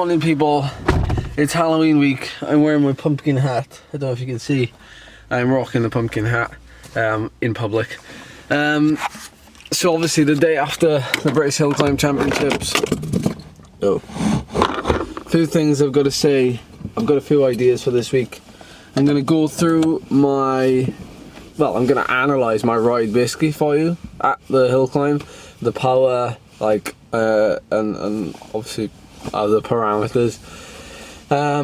morning, people. It's Halloween week. I'm wearing my pumpkin hat. I don't know if you can see. I'm rocking the pumpkin hat in public. So obviously the day after the British Hill Climb Championships. A few things I've got to say. I've got a few ideas for this week. I'm going to go through I'm going to analyse my ride basically for you at the hill climb. The power, and obviously other parameters,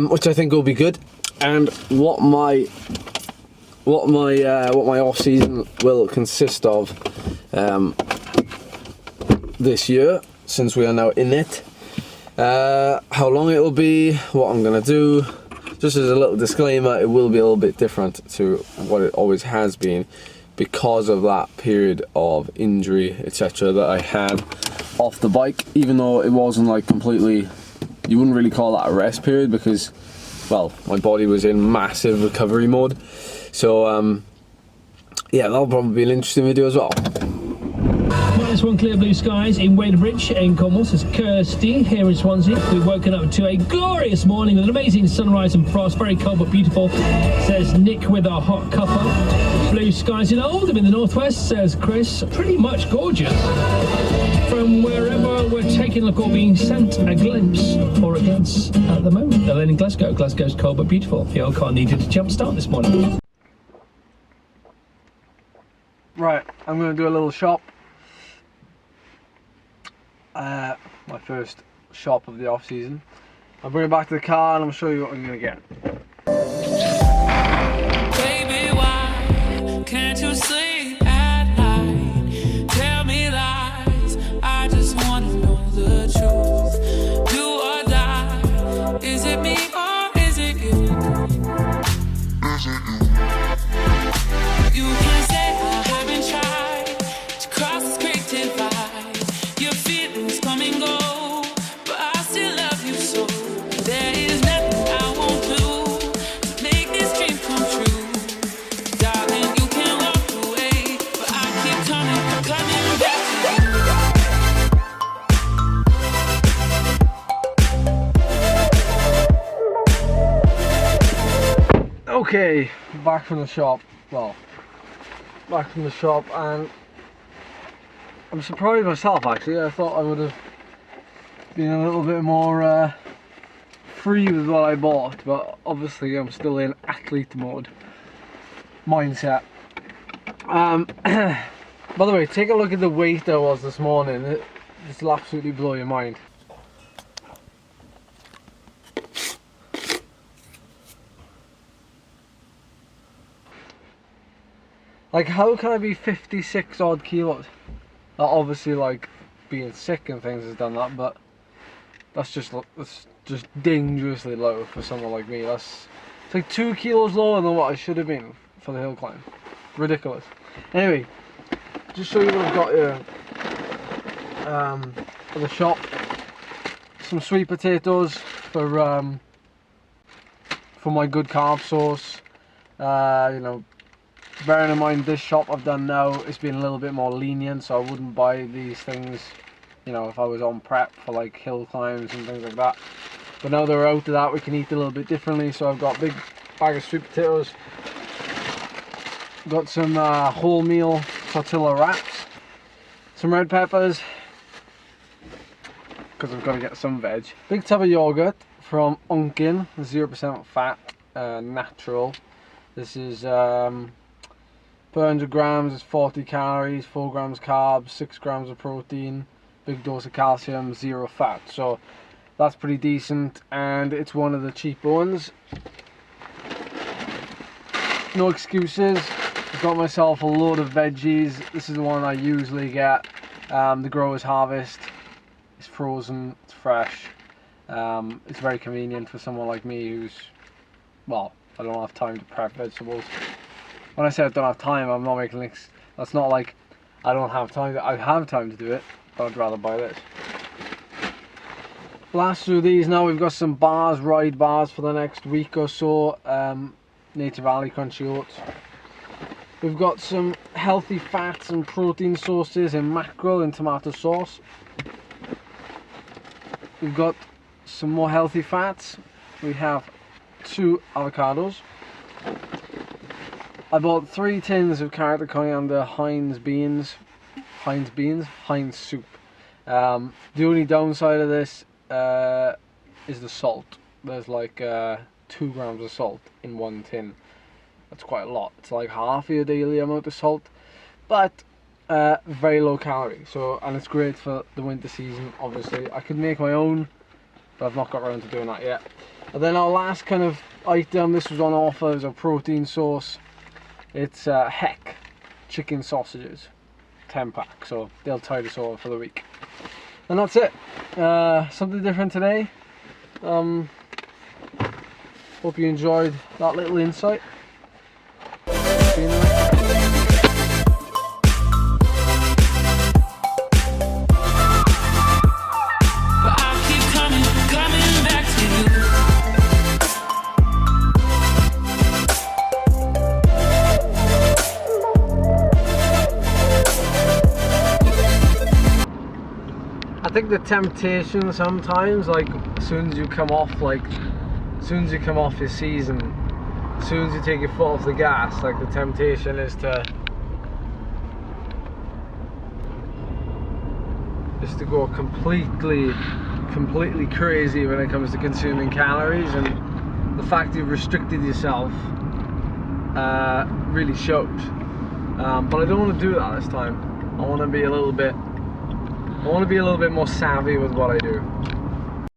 which I think will be good, and what my off season will consist of this year, since we are now in it. How long it will be, what I'm gonna do. Just as a little disclaimer, it will be a little bit different to what it always has been because of that period of injury, etc. that I had off the bike, even though it wasn't like completely, you wouldn't really call that a rest period because, well, my body was in massive recovery mode. So yeah, that'll probably be an interesting video as well. -1 clear blue skies in Wadebridge in Cornwall. It's Kirsty here in Swansea. We've woken up to a glorious morning with an amazing sunrise and frost. Very cold but beautiful, says Nick with a hot cuppa. Blue skies in Oldham in the northwest, says Chris. Pretty much gorgeous. From wherever we're taking a look or being sent a glimpse or a glance at the moment. And then in Glasgow. Glasgow's cold but beautiful. The old car needed a jump start this morning. Right, I'm going to do a little shop. My first shop of the off season. I'll bring it back to the car and I'll show you what I'm going to get. Baby, why can't you sleep at night? Tell me lies, I just want to know the truth. Do or die, is it me or is it you? You can say I haven't tried to cross this great divide. Your feelings come and go, but I still love you so. There is nothing I won't do to make this dream come true. Darling, you can walk away, but I keep coming back to you. Okay, back from the shop. Well, back from the shop, and I'm surprised myself actually. I thought I would have been a little bit more free with what I bought, but obviously I'm still in athlete mode mindset. By the way, take a look at the weight there was this morning. This will absolutely blow your mind. Like, how can I be 56 odd kilos? Obviously, like, being sick and things has done that, but that's just dangerously low for someone like me. It's like 2 kilos lower than what I should have been for the hill climb. Ridiculous. Anyway, just show you what I've got here. For the shop, some sweet potatoes for my good carb source. You know, bearing in mind this shop I've done now, it's been a little bit more lenient, so I wouldn't buy these things, you know, if I was on prep for like hill climbs and things like that. But now that we're out of that, we can eat a little bit differently. So I've got a big bag of sweet potatoes, got some wholemeal tortilla wraps, some red peppers, because I've got to get some veg. Big tub of yogurt from Unkin, 0% fat, natural. This is per 100 grams is 40 calories, 4 grams carbs, 6 grams of protein, big dose of calcium, 0 fat. So that's pretty decent, and it's one of the cheaper ones. No excuses. I've got myself a load of veggies. This is the one I usually get. The Growers Harvest. It's frozen, it's fresh. It's very convenient for someone like me who's, well, I don't have time to prep vegetables. When I say I don't have time, I'm not making links. That's not like I don't have time. I have time to do it, but I'd rather buy this. Blast through these now. We've got some bars, ride bars for the next week or so. Native Valley Crunchy Oats. We've got some healthy fats and protein sources in mackerel and tomato sauce. We've got some more healthy fats. We have 2 avocados. I bought 3 tins of character coriander Heinz soup. The only downside of this is the salt. There's like 2 grams of salt in 1 tin. That's quite a lot. It's like half your daily amount of salt, but very low calorie. So, and it's great for the winter season. Obviously, I could make my own, but I've not got around to doing that yet. And then our last kind of item, this was on offer, is a protein source. It's Heck chicken sausages, 10 pack. So they'll tide us over for the week. And that's it. Something different today. Hope you enjoyed that little insight. See you in the next one. But I'll keep coming back to you. I think the temptation sometimes, like as soon as you come off your season, as soon as you take your foot off the gas, like the temptation is to go completely crazy when it comes to consuming calories, and the fact you've restricted yourself really shows. But I don't want to do that this time. I want to be a little bit more savvy with what I do.